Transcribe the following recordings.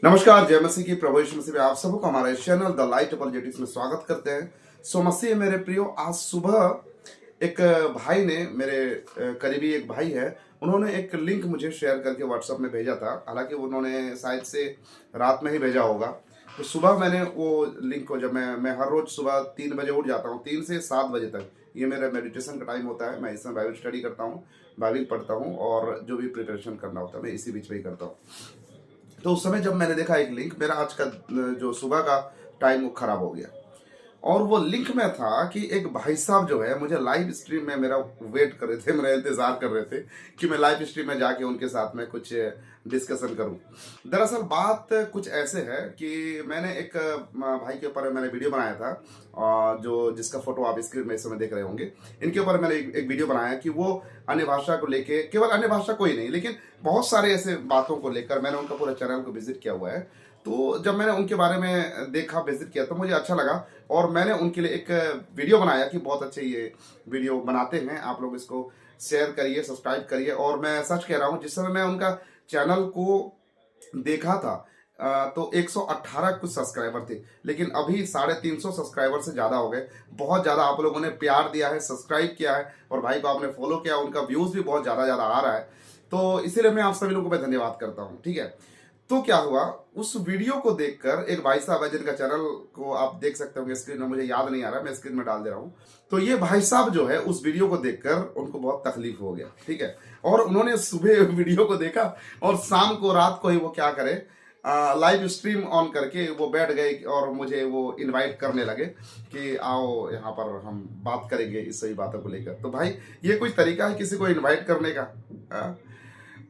नमस्कार, जय मसीह की, प्रभु यीशु मसीह में आप सबको हमारे चैनल द लाइट अपॉलजेटिक्स में स्वागत करते हैं। सो मसीह मेरे प्रियो, आज सुबह एक भाई ने, मेरे करीबी एक भाई है, उन्होंने एक लिंक मुझे शेयर करके व्हाट्सएप में भेजा था। हालांकि उन्होंने शायद से रात में ही भेजा होगा। तो सुबह मैंने वो लिंक को, जब मैं हर रोज सुबह 3 बजे उठ जाता हूँ, 3 से 7 बजे तक ये मेरा मेडिटेशन का टाइम होता है। मैं इसमें बाइबल स्टडी करता हूँ, बाइबल पढ़ता हूँ और जो भी प्रिपरेशन करना होता है मैं इसी बीच में ही करता हूँ। तो उस समय जब मैंने देखा एक लिंक, मेरा आज का जो सुबह का टाइम वो खराब हो गया। और वो लिंक में था कि एक भाई साहब जो है मुझे लाइव स्ट्रीम में मेरा वेट कर रहे थे, मेरा इंतजार कर रहे थे कि मैं लाइव स्ट्रीम में जाके उनके साथ में कुछ डिस्कशन करूं। दरअसल बात कुछ ऐसे है कि मैंने एक भाई के ऊपर मैंने वीडियो बनाया था, जो जिसका फोटो आप स्क्रीन में इस समय देख रहे होंगे। इनके ऊपर मैंने एक वीडियो बनाया कि वो अन्य भाषा को लेके, केवल अन्य भाषा को ही नहीं लेकिन बहुत सारे ऐसे बातों को लेकर मैंने उनका पूरा चैनल को विजिट किया हुआ है। तो जब मैंने उनके बारे में देखा, विजिट किया, तो मुझे अच्छा लगा और मैंने उनके लिए एक वीडियो बनाया कि बहुत अच्छे ये वीडियो बनाते हैं, आप लोग इसको शेयर करिए, सब्सक्राइब करिए। और मैं सच कह रहा हूँ, जिस समय मैं उनका चैनल को देखा था तो 118 कुछ सब्सक्राइबर थे, लेकिन अभी 350 सब्सक्राइबर से ज़्यादा हो गए। बहुत ज़्यादा आप लोगों ने प्यार दिया है, सब्सक्राइब किया है और भाई को आपने फॉलो किया, उनका व्यूज़ भी बहुत ज़्यादा आ रहा है। तो इसीलिए मैं आप सभी लोगों को मैं धन्यवाद करता हूँ। ठीक है, तो क्या हुआ, उस वीडियो को देखकर एक भाई साहब है जिनका चैनल को आप देख सकते होंगे स्क्रीन में, मुझे याद नहीं आ रहा, मैं स्क्रीन में डाल दे रहा हूँ। तो ये भाई साहब जो है उस वीडियो को देखकर उनको बहुत तकलीफ हो गया। ठीक है, और उन्होंने सुबह वीडियो को देखा और शाम को, रात को ही वो क्या करे, लाइव स्ट्रीम ऑन करके वो बैठ गए और मुझे वो इनवाइट करने लगे कि आओ यहाँ पर हम बात करेंगे इस सही बातों को लेकर। तो भाई, ये कुछ तरीका है किसी को इनवाइट करने का?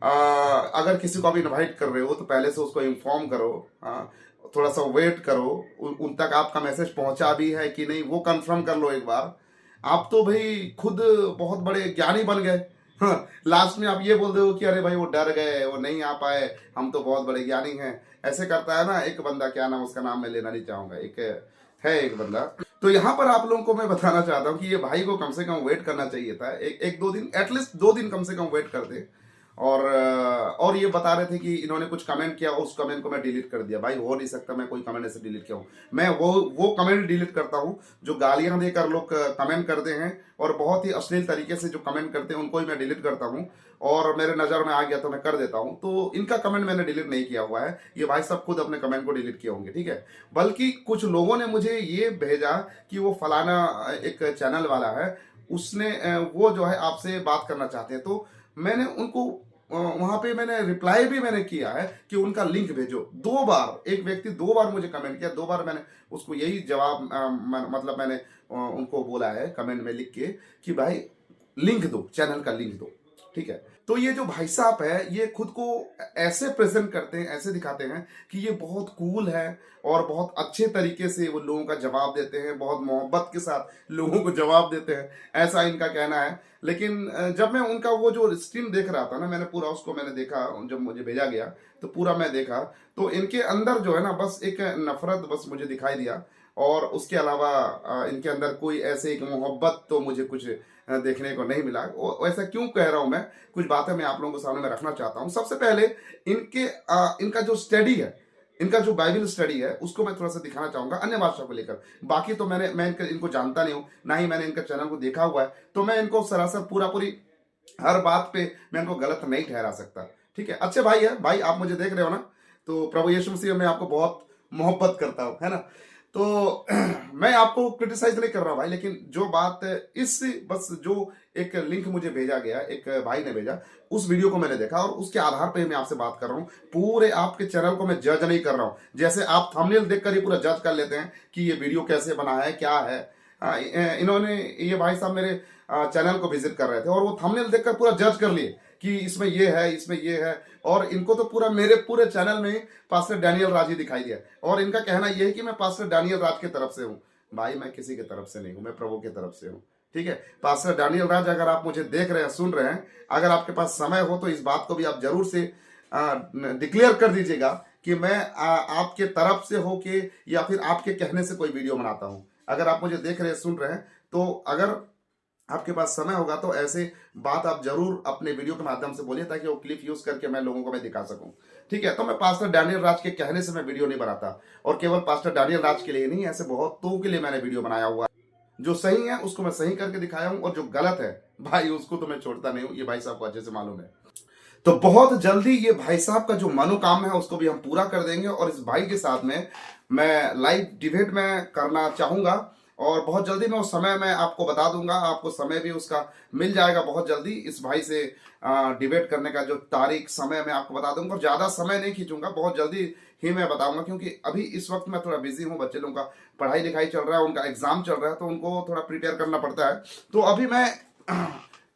अगर किसी को आप इनवाइट कर रहे हो तो पहले से उसको इन्फॉर्म करो, थोड़ा सा वेट करो, उन तक आपका मैसेज पहुंचा भी है कि नहीं वो कंफर्म कर लो एक बार। आप तो भाई खुद बहुत बड़े ज्ञानी बन गए। हाँ, लास्ट में आप ये बोल रहे हो कि अरे भाई वो डर गए, वो नहीं आ पाए, हम तो बहुत बड़े ज्ञानी हैं। ऐसे करता है ना एक बंदा, क्या नाम उसका, नाम मैं लेना नहीं चाहूंगा, एक बंदा। तो यहाँ पर आप लोगों को मैं बताना चाहता हूँ कि ये भाई को कम से कम वेट करना चाहिए था, एक दो दिन, एटलीस्ट 2 दिन कम से कम वेट कर दे। और ये बता रहे थे कि इन्होंने कुछ कमेंट किया, उस कमेंट को मैं डिलीट कर दिया। भाई हो नहीं सकता मैं कोई कमेंट ऐसे डिलीट किया हूँ। मैं वो कमेंट डिलीट करता हूँ जो गालियां देकर लोग कमेंट करते हैं और बहुत ही अश्लील तरीके से जो कमेंट करते हैं उनको ही मैं डिलीट करता हूँ। और मेरे नज़र में आ गया तो मैं कर देता हूँ। तो इनका कमेंट मैंने डिलीट नहीं किया हुआ है, ये भाई सब खुद अपने कमेंट को डिलीट किए होंगे। ठीक है, बल्कि कुछ लोगों ने मुझे ये भेजा कि वो फलाना एक चैनल वाला है, उसने वो जो है आपसे बात करना चाहते हैं। तो मैंने उनको वहां पे मैंने रिप्लाई भी मैंने किया है कि उनका लिंक भेजो। 2 बार एक व्यक्ति 2 बार मुझे कमेंट किया, 2 बार मैंने उसको यही जवाब मतलब मैंने उनको बोला है कमेंट में लिख के कि भाई लिंक दो, चैनल का लिंक दो। ठीक है, तो ये जो भाई साहब है ये खुद को ऐसे प्रेजेंट करते हैं, ऐसे दिखाते हैं कि ये बहुत कूल है और बहुत अच्छे तरीके से वो लोगों का जवाब देते हैं, बहुत मोहब्बत के साथ लोगों को जवाब देते हैं, ऐसा इनका कहना है। लेकिन जब मैं उनका वो जो स्ट्रीम देख रहा था ना, मैंने पूरा उसको मैंने देखा, जब मुझे भेजा गया तो पूरा मैं देखा। तो इनके अंदर जो है ना, बस एक नफरत बस मुझे दिखाई दिया और उसके अलावा इनके अंदर कोई ऐसे एक मोहब्बत तो मुझे कुछ देखने को नहीं मिला। ऐसा क्यों कह रहा हूं मैं, कुछ बातें मैं आप लोगों के सामने में रखना चाहता हूं। सबसे पहले इनका जो स्टडी है, इनका जो बाइबल स्टडी है, उसको मैं थोड़ा सा दिखाना चाहूंगा अन्य भाषा को लेकर। बाकी तो मैं इनको जानता नहीं हूं, ना ही मैंने इनका चैनल को देखा हुआ है, तो मैं इनको सरासर पूरी हर बात पे मैं इनको गलत नहीं ठहरा सकता। ठीक है, अच्छे भाई है, भाई आप मुझे देख रहे हो ना, तो प्रभु यीशु मसीह में आपको बहुत मोहब्बत करता हूं, है ना। तो मैं आपको क्रिटिसाइज नहीं कर रहा भाई, लेकिन जो बात इस बस जो एक लिंक मुझे भेजा गया, एक भाई ने भेजा, उस वीडियो को मैंने देखा और उसके आधार पे मैं आपसे बात कर रहा हूँ। पूरे आपके चैनल को मैं जज नहीं कर रहा हूँ, जैसे आप थंबनेल देखकर ही पूरा जज कर लेते हैं कि ये वीडियो कैसे बना है, क्या है। इन्होंने, ये भाई साहब मेरे चैनल को विजिट कर रहे थे और वो थंबनेल देखकर पूरा जज कर लिए कि इसमें ये है, इसमें ये है। और इनको तो पूरा मेरे पूरे चैनल में पास्टर डैनियल राज ही दिखाई दिया और इनका कहना यह है कि मैं पास्टर डैनियल राज की तरफ से हूँ। भाई मैं किसी की तरफ से नहीं हूँ, मैं प्रभु की तरफ से हूँ। ठीक है, पास्टर डैनियल राज, अगर आप मुझे देख रहे हैं, सुन रहे हैं, अगर आपके पास समय हो तो इस बात को भी आप जरूर से डिक्लेयर कर दीजिएगा कि मैं आपके तरफ से हो के या फिर आपके कहने से कोई वीडियो बनाता हूँ। अगर आप मुझे देख रहे हैं, सुन रहे हैं, तो अगर आपके पास समय होगा तो ऐसे बात आप जरूर अपने वीडियो के माध्यम से बोलिए, ताकि वो क्लिप यूज करके मैं लोगों को मैं दिखा सकूं। ठीक है, तो मैं पास्टर डैनियल राज के कहने से मैं वीडियो नहीं बनाता, और केवल पास्टर डैनियल राज के लिए नहीं, ऐसे बहुतों के लिए मैंने वीडियो बनाया हुआ है। जो सही है उसको मैं सही करके दिखाया हूं, और जो गलत है भाई उसको तो मैं छोड़ता नहीं हूं, ये भाई साहब को अच्छे से मालूम है। तो बहुत जल्दी ये भाई साहब का जो मनोकामना है उसको भी हम पूरा कर देंगे, और इस भाई के साथ में मैं लाइव डिबेट में करना चाहूंगा, और बहुत जल्दी मैं उस समय मैं आपको बता दूंगा, आपको समय भी उसका मिल जाएगा बहुत जल्दी। इस भाई से डिबेट करने का जो तारीख समय मैं आपको बता दूंगा, और ज्यादा समय नहीं खींचूंगा, बहुत जल्दी ही मैं बताऊंगा, क्योंकि अभी इस वक्त मैं थोड़ा बिजी हूँ, बच्चे लोगों का पढ़ाई लिखाई चल रहा है, उनका एग्जाम चल रहा है, तो उनको थोड़ा प्रिपेयर करना पड़ता है। तो अभी मैं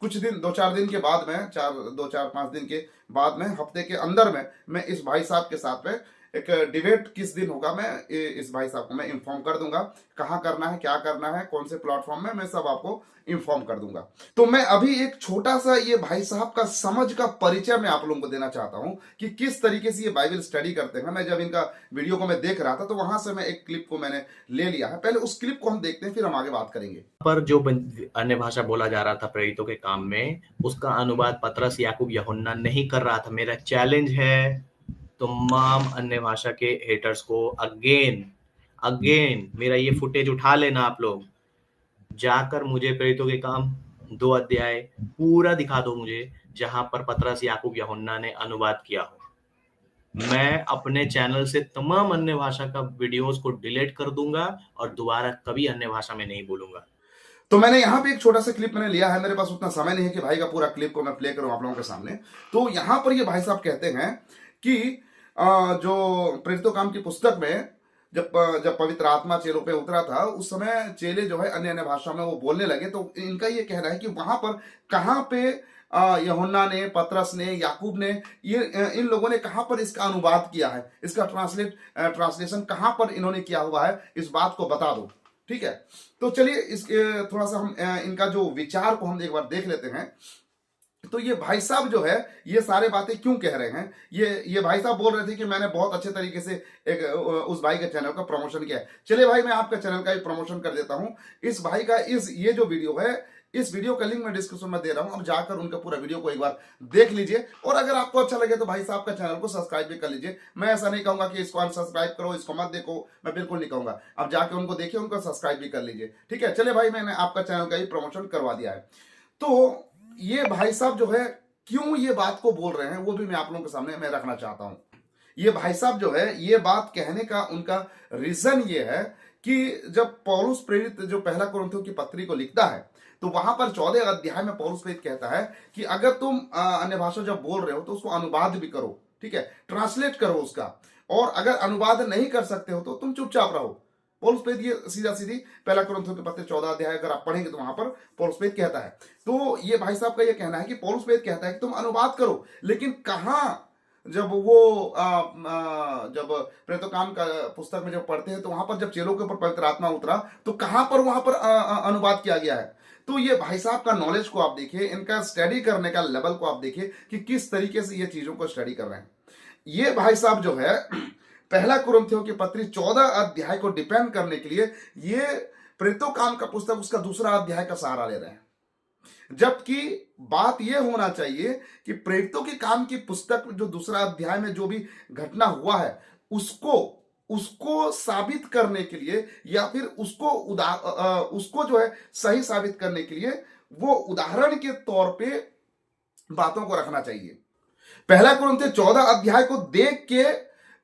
कुछ दिन, 2-4 दिन के बाद में, 2-4-5 दिन के बाद में, हफ्ते के अंदर में मैं इस भाई साहब के साथ में एक डिबेट किस दिन होगा, मैं इस भाई साहब को मैं इन्फॉर्म कर दूंगा, कहाँ करना है, क्या करना है, कौन से प्लेटफॉर्म में, मैं सब आपको इन्फॉर्म कर दूंगा। तो मैं अभी एक छोटा सा ये भाई साहब का समझ का परिचय मैं आप लोगों को देना चाहता हूं कि किस तरीके से ये बाइबल स्टडी करते हैं। मैं जब इनका वीडियो को मैं देख रहा था तो वहां से मैं एक क्लिप को मैंने ले लिया है, पहले उस क्लिप को हम देखते हैं, फिर हम आगे बात करेंगे। पर जो अन्य भाषा बोला जा रहा था प्रेरितों के काम में, उसका अनुवाद पतरस, याकूब, यूहन्ना नहीं कर रहा था। मेरा चैलेंज है तमाम अन्य भाषा के हेटर्स को, अगेन मेरा ये फुटेज उठा लेना आप लोग, जाकर मुझे प्रेरितों के काम 2 अध्याय पूरा दिखा दो मुझे, जहां पर पतरस, याकूब, यूहन्ना ने अनुवाद किया हो। मैं अपने चैनल से तमाम अन्य भाषा का वीडियोस को डिलीट कर दूंगा और दोबारा कभी अन्य भाषा में नहीं बोलूंगा। तो मैंने यहाँ पे एक छोटा सा क्लिप मैंने लिया है, मेरे पास उतना समय नहीं है कि भाई का पूरा क्लिप को मैं प्ले करूं आप लोगों के सामने। तो यहाँ पर ये भाई साहब कहते हैं कि जो प्रेरितों काम की पुस्तक में जब पवित्र आत्मा चेलों पे उतरा था, उस समय चेले जो है अन्य अन्य भाषा में वो बोलने लगे। तो इनका ये कहना है कि वहां पर कहाँ पे यूहन्ना ने, पतरस ने, याकूब ने, ये इन लोगों ने कहाँ पर इसका अनुवाद किया है, इसका ट्रांसलेशन कहाँ पर इन्होंने किया हुआ है, इस बात को बता दो। ठीक है, तो चलिए इस थोड़ा सा हम इनका जो विचार को हम एक बार देख लेते हैं। तो ये भाई साहब जो है ये सारे बातें क्यों कह रहे हैं, ये भाई साहब बोल रहे थे कि मैंने बहुत अच्छे तरीके से एक उस भाई के चैनल का प्रमोशन किया है। चलिए भाई, मैं आपका चैनल का भी प्रमोशन कर देता हूं। इस भाई का ये जो वीडियो है, इस वीडियो का लिंक मैं डिस्क्रिप्शन में दे रहा हूं, अब जाकर उनका पूरा वीडियो को एक बार देख लीजिए, और अगर आपको अच्छा लगे तो भाई साहब का चैनल को सब्सक्राइब भी कर लीजिए। मैं ऐसा नहीं कहूंगा कि इसको अनसब्सक्राइब करो, इसको मत देखो, मैं बिल्कुल नहीं कहूंगा। अब जाके उनको देखिए, उनको सब्सक्राइब भी कर लीजिए। ठीक है, चलिए भाई, मैंने आपका चैनल का ही प्रमोशन करवा दिया है। तो ये भाई साहब जो है क्यों ये बात को बोल रहे हैं, वो भी मैं आप लोगों के सामने मैं रखना चाहता हूं। ये भाई साहब जो है ये बात कहने का उनका रीजन ये है कि जब पौलुस प्रेरित जो पहला कुरिन्थियों की पत्री को लिखता है, तो वहां पर 14 अध्याय में पौलुस प्रेरित कहता है कि अगर तुम अन्य भाषा जब बोल रहे हो तो उसको अनुवाद भी करो। ठीक है, ट्रांसलेट करो उसका, और अगर अनुवाद नहीं कर सकते हो तो तुम चुपचाप रहो। पौलुस प्रेरित ये सीधा सीधी पहला कुरिन्थियों के पत्र 14 अध्याय अगर आप पढ़ेंगे तो वहां पर पौलुस प्रेरित कहता है। तो ये भाई साहब का ये कहना है कि पौलुस प्रेरित कहता है कि तुम अनुवाद करो, लेकिन कहाँ, जब वो जब प्रेरितों काम का पुस्तक में जब पढ़ते हैं तो वहां पर जब चेलों के ऊपर पवित्र आत्मा उतरा तो कहां पर वहां पर अनुवाद किया गया है। तो ये भाई साहब का नॉलेज को आप देखिए, इनका स्टडी करने का लेवल को आप देखिए कि किस तरीके से ये चीजों को स्टडी कर रहे हैं। ये भाई साहब जो है पहला कुरिन्थियों की पत्री 14 अध्याय को डिपेंड करने के लिए ये प्रेरितों काम का पुस्तक उसका दूसरा अध्याय का सहारा ले रहे हैं, जबकि बात यह होना चाहिए कि प्रेरितों के काम की पुस्तक जो दूसरा अध्याय में जो भी घटना हुआ है उसको साबित करने के लिए, या फिर उसको जो है सही साबित करने के लिए वो उदाहरण के तौर पे बातों को रखना चाहिए। पहला कुरिन्थियों 14 अध्याय को देख के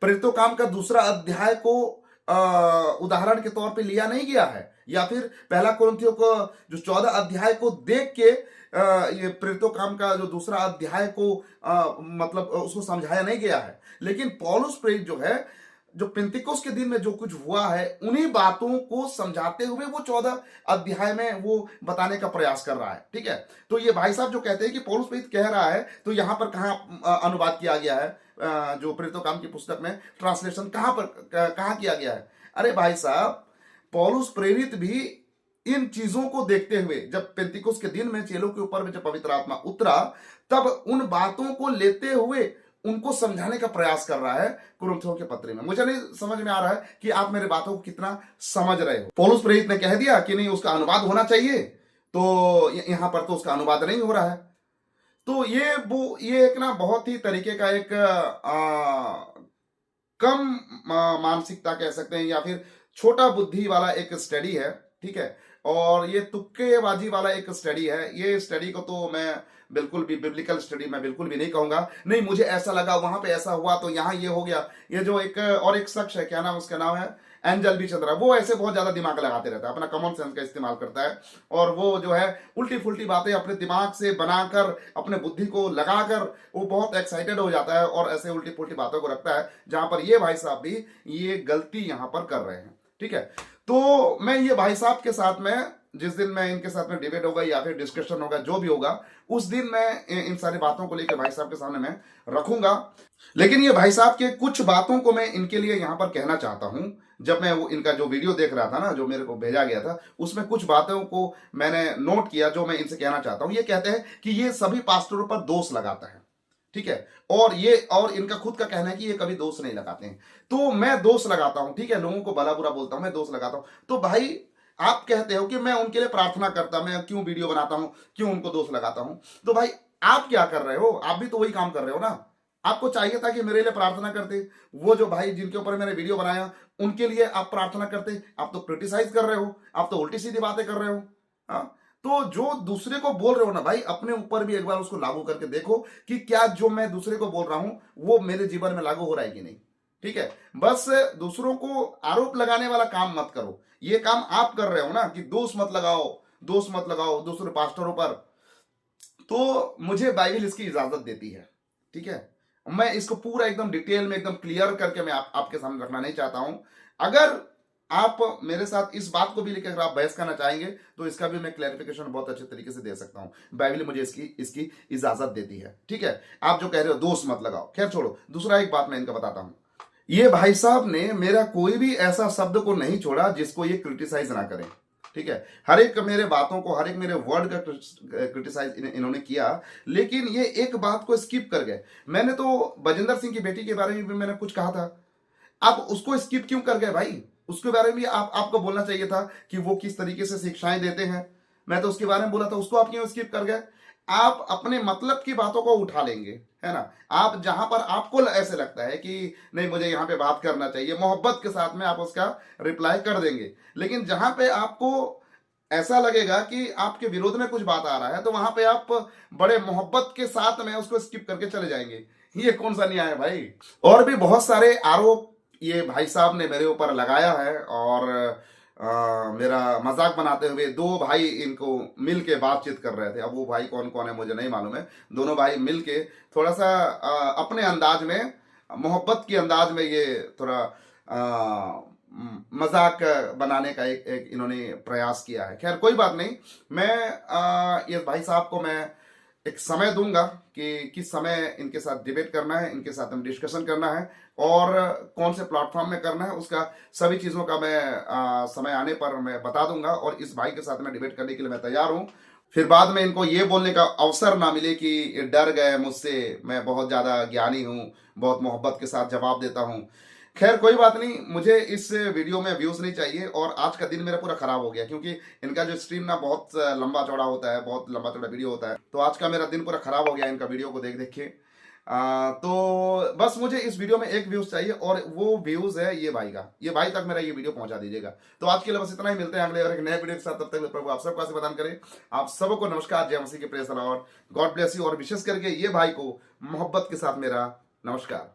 प्रेरितों काम का दूसरा अध्याय को उदाहरण के तौर पे लिया नहीं गया है, या फिर पहला कुरिन्थियों को जो 14 अध्याय को देख के ये प्रेरितों काम का जो दूसरा अध्याय को मतलब उसको समझाया नहीं गया है। लेकिन पौलुस प्रेरित जो है, जो पेंतिकोस के दिन में जो कुछ हुआ है उन्हीं बातों को समझाते हुए वो 14 अध्याय में वो बताने का प्रयास कर रहा है। ठीक है, तो ये भाई साहब जो कहते हैं कि पौलुस प्रेरित कह रहा है, तो यहां पर कहां अनुवाद किया गया है, जो प्रेरितों काम की पुस्तक में ट्रांसलेशन कहां किया गया है। अरे भाई साहब, पौलुस प्रेरित भी इन चीजों को देखते हुए, जब पेंतिकोस के दिन में चेलों के ऊपर में जब पवित्र आत्मा उतरा, तब उन बातों को लेते हुए उनको समझाने का प्रयास कर रहा है कुरिन्थियों के पत्र में। मुझे नहीं समझ में आ रहा है कि आप मेरे बातों को कितना समझ रहे हो। पौलुस प्रेरित ने कह दिया कि नहीं उसका अनुवाद होना चाहिए, तो यहाँ पर तो उसका अनुवाद नहीं हो रहा है। तो ये एक ना बहुत ही तरीके का एक कम मानसिकता कह सकते हैं, या फिर छोटा बुद्धि वाला एक स्टडी है, ठीक है। और ये तुक्केबाजी वाला एक स्टडी है। ये स्टडी को तो मैं बिल्कुल भी बिब्लिकल स्टडी मैं बिल्कुल भी नहीं कहूंगा। नहीं, मुझे ऐसा लगा, वहां पे ऐसा हुआ तो यहाँ ये हो गया। ये जो एक और एक शख्स है, क्या नाम उसका नाम है, एंजल बी चंद्रा, वो ऐसे बहुत ज्यादा दिमाग लगाते रहता है, अपना कॉमन सेंस का इस्तेमाल करता है, और वो जो है उल्टी फुल्टी बातें अपने दिमाग से बनाकर, अपने बुद्धि को लगाकर वो बहुत एक्साइटेड हो जाता है और ऐसे उल्टी फुल्टी बातों को रखता है, जहां पर ये भाई साहब भी ये गलती यहां पर कर रहे हैं, ठीक है। तो मैं ये भाई साहब के साथ में, जिस दिन मैं इनके साथ में डिबेट होगा या फिर डिस्कशन होगा, जो भी होगा, उस दिन मैं इन सारी बातों को लेकर भाई साहब के सामने मैं रखूंगा। लेकिन ये भाई साहब के कुछ बातों को मैं इनके लिए यहां पर कहना चाहता हूं। जब मैं वो इनका जो वीडियो देख रहा था ना, जो मेरे को भेजा गया था, उसमें कुछ बातों को मैंने नोट किया जो मैं इनसे कहना चाहता हूं। ये कहते हैं कि ये सभी पास्टरों पर दोष लगाता है, ठीक है, और इनका खुद का कहना है कि ये कभी दोष नहीं लगाते हैं। तो मैं दोष लगाता हूं, ठीक है, लोगों को भला बुरा बोलता हूं, मैं दोष लगाता हूं। तो भाई आप कहते हो कि मैं उनके लिए प्रार्थना करता, मैं क्यों वीडियो बनाता हूं, क्यों उनको दोष लगाता हूं? तो भाई आप क्या कर रहे हो? आप भी तो वही काम कर रहे हो ना। आपको चाहिए था कि मेरे लिए प्रार्थना करते, वो जो भाई जिनके ऊपर मैंने वीडियो बनाया उनके लिए आप प्रार्थना करते। आप तो क्रिटिसाइज कर रहे हो, आप तो उल्टी सीधी बातें कर रहे हो। हाँ, तो जो दूसरे को बोल रहे हो ना भाई, अपने ऊपर भी एक बार उसको लागू करके देखो कि क्या जो मैं दूसरे को बोल रहा हूं वो मेरे जीवन में लागू हो रहा है कि नहीं, ठीक है। बस दूसरों को आरोप लगाने वाला काम मत करो। ये काम आप कर रहे हो ना कि दोष मत लगाओ दूसरे पास्टरों पर। तो मुझे बाइबल इसकी इजाजत देती है, ठीक है। मैं इसको पूरा एकदम डिटेल में एकदम क्लियर करके मैं आपके सामने रखना नहीं चाहता हूं। अगर आप मेरे साथ इस बात को भी लेकर अगर आप बहस करना चाहेंगे तो इसका भी मैं क्लैरिफिकेशन बहुत अच्छे तरीके से दे सकता हूं। बाइबल मुझे इसकी इजाजत देती है, ठीक है। आप जो कह रहे हो दोष मत लगाओ, खैर छोड़ो। दूसरा एक बात मैं इनका बताता हूं। ये भाई साहब ने मेरा कोई भी ऐसा शब्द को नहीं छोड़ा जिसको ये क्रिटिसाइज ना करें, ठीक है। हर एक मेरे बातों को, हर एक मेरे वर्ड का क्रिटिसाइज इन्होंने किया, लेकिन ये एक बात को स्किप कर गए। मैंने तो बजिंदर सिंह की बेटी के बारे में भी मैंने कुछ कहा था, आप उसको स्किप क्यों कर गए भाई? उसके बारे में भी आपको बोलना चाहिए था कि वो किस तरीके से शिक्षाएं देते हैं। मैं तो उसके बारे में बोला था, उसको आप क्यों स्किप कर गए? आप अपने मतलब की बातों को उठा लेंगे, है ना। आप जहां पर आपको ऐसे लगता है कि नहीं मुझे यहां पे बात करना चाहिए, मोहब्बत के साथ में आप उसका रिप्लाई कर देंगे। लेकिन जहां पे आपको ऐसा लगेगा कि आपके विरोध में कुछ बात आ रहा है, तो वहां पे आप बड़े मोहब्बत के साथ में उसको स्किप करके चले जाएंगे। ये कौन सा न्याय है भाई? और भी बहुत सारे आरोप ये भाई साहब ने मेरे ऊपर लगाया है, और मेरा मजाक बनाते हुए दो भाई इनको मिल के बातचीत कर रहे थे। अब वो भाई कौन कौन है मुझे नहीं मालूम है। दोनों भाई मिल के थोड़ा सा अपने अंदाज में, मोहब्बत के अंदाज में ये थोड़ा मजाक बनाने का एक इन्होंने प्रयास किया है। खैर कोई बात नहीं। मैं ये भाई साहब को मैं एक समय दूंगा कि किस समय इनके साथ डिबेट करना है, इनके साथ हम डिस्कशन करना है, और कौन से प्लेटफॉर्म में करना है, उसका सभी चीज़ों का मैं समय आने पर मैं बता दूंगा। और इस भाई के साथ मैं डिबेट करने के लिए मैं तैयार हूं। फिर बाद में इनको ये बोलने का अवसर ना मिले कि ये डर गए मुझसे, मैं बहुत ज़्यादा ज्ञानी हूँ, बहुत मोहब्बत के साथ जवाब देता हूँ। खैर कोई बात नहीं, मुझे इस वीडियो में व्यूज़ नहीं चाहिए। और आज का दिन मेरा पूरा खराब हो गया, क्योंकि इनका जो स्ट्रीम ना बहुत लंबा चौड़ा होता है, बहुत लंबा चौड़ा वीडियो होता है। तो आज का मेरा दिन पूरा खराब हो गया इनका वीडियो को देख देख के। तो बस मुझे इस वीडियो में एक व्यूज़ चाहिए, और वो व्यूज़ है ये भाई का। ये भाई तक मेरा ये वीडियो पहुंचा दीजिएगा। तो आज के लिए बस इतना ही। मिलते हैं अगले एक नए वीडियो के साथ। तब तक प्रभु आप सबका आशीर्वाद प्रदान करे। आप सबको नमस्कार, जय मसीह की प्रेज और गॉड ब्लेस यू। और विशेष करके ये भाई को मोहब्बत के साथ मेरा नमस्कार।